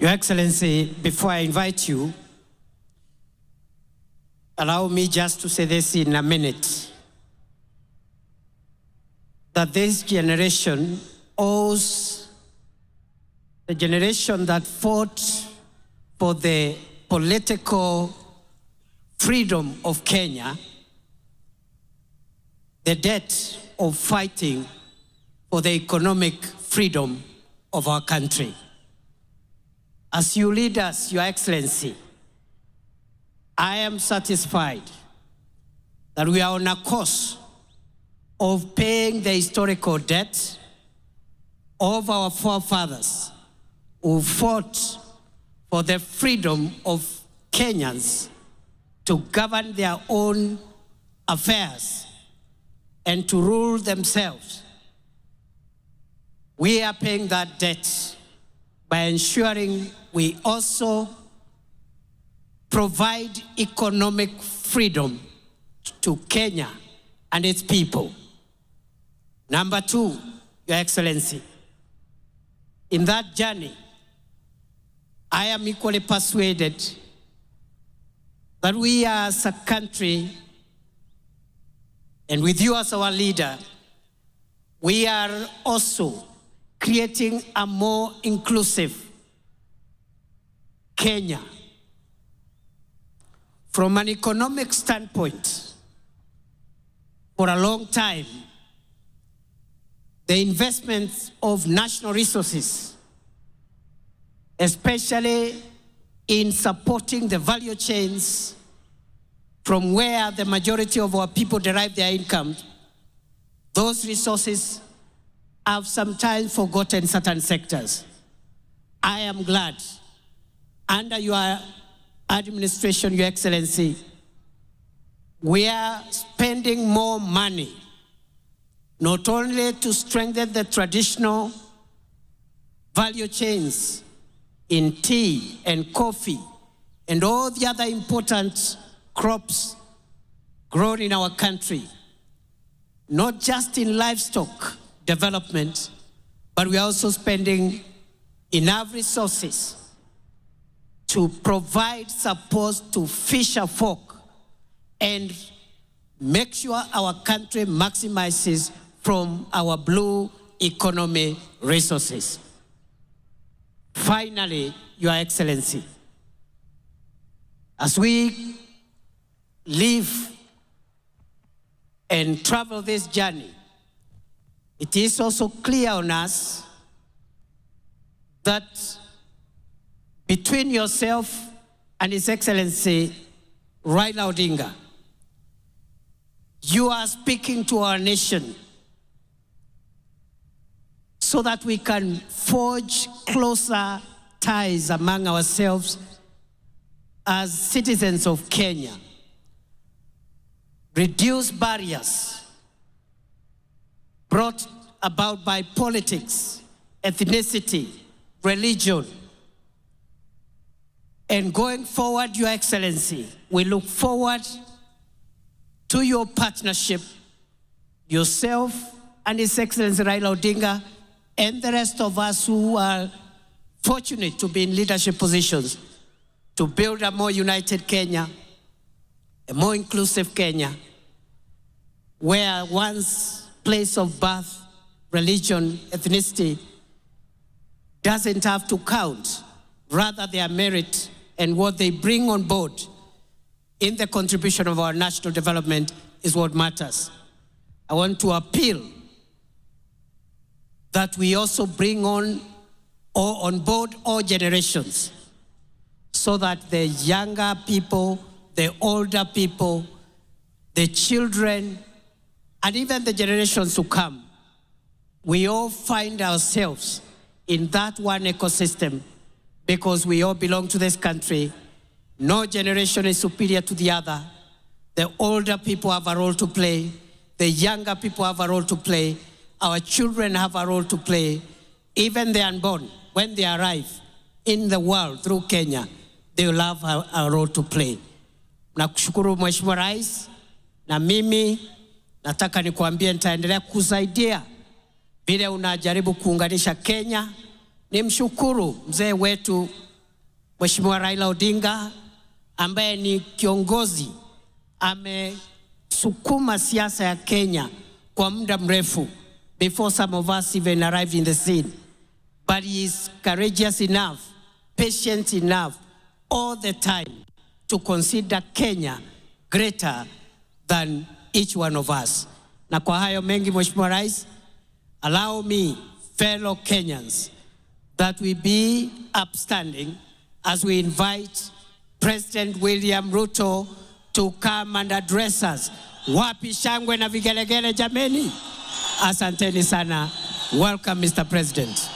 Your Excellency, before I invite you, allow me just to say this in a minute, that this generation owes the generation that fought for the political freedom of Kenya, the debt of fighting for the economic freedom of our country. As you lead us, Your Excellency, I am satisfied that we are on a course of paying the historical debt of our forefathers who fought for the freedom of Kenyans to govern their own affairs and to rule themselves. We are paying that debt by ensuring we also provide economic freedom to Kenya and its people. Number two, Your Excellency, in that journey, I am equally persuaded that we as a country, and with you as our leader, we are also creating a more inclusive Kenya. From an economic standpoint, for a long time, the investments of national resources, especially in supporting the value chains from where the majority of our people derive their income, those resources have sometimes forgotten certain sectors. I am glad, under your administration, Your Excellency, we are spending more money, not only to strengthen the traditional value chains in tea and coffee and all the other important crops grown in our country, not just in livestock development, but we are also spending enough resources to provide support to fisher folk and make sure our country maximizes from our blue economy resources. Finally, Your Excellency, as we live and travel this journey, it is also clear on us that between yourself and His Excellency Raila Odinga, you are speaking to our nation so that we can forge closer ties among ourselves as citizens of Kenya, reduce barriers brought about by politics, ethnicity, religion. And going forward, Your Excellency, we look forward to your partnership, yourself and His Excellency Raila Odinga, and the rest of us who are fortunate to be in leadership positions, to build a more united Kenya, a more inclusive Kenya, where one's place of birth, religion, ethnicity doesn't have to count. Rather, their merit and what they bring on board in the contribution of our national development is what matters. I want to appeal that we also bring on board all generations, so that the younger people, the older people, the children, and even the generations to come, we all find ourselves in that one ecosystem because we all belong to this country. No generation is superior to the other. The older people have a role to play. The younger people have a role to play. Our children have a role to play. Even the unborn, when they arrive in the world through Kenya, they will have a role to play. Nakushukuru Mheshimiwa Rais, na mimi nataka nikuambie nitaendelea kusaidia vile unajaribu kuunganisha Kenya. Nimshukuru mzee wetu Mheshimiwa Raila Odinga ambaye ni kiongozi amesukuma siasa ya Kenya kwa muda mrefu before some of us even arrived in the scene. But he is courageous enough, patient enough all the time to consider Kenya greater than each one of us. Na kwa hayo mengi, Mheshimiwa Rais, allow me, fellow Kenyans, that we be upstanding as we invite President William Ruto to come and address us. Wapi shangwe na vigelegele jameni? Asanteni sana. Welcome, Mr. President.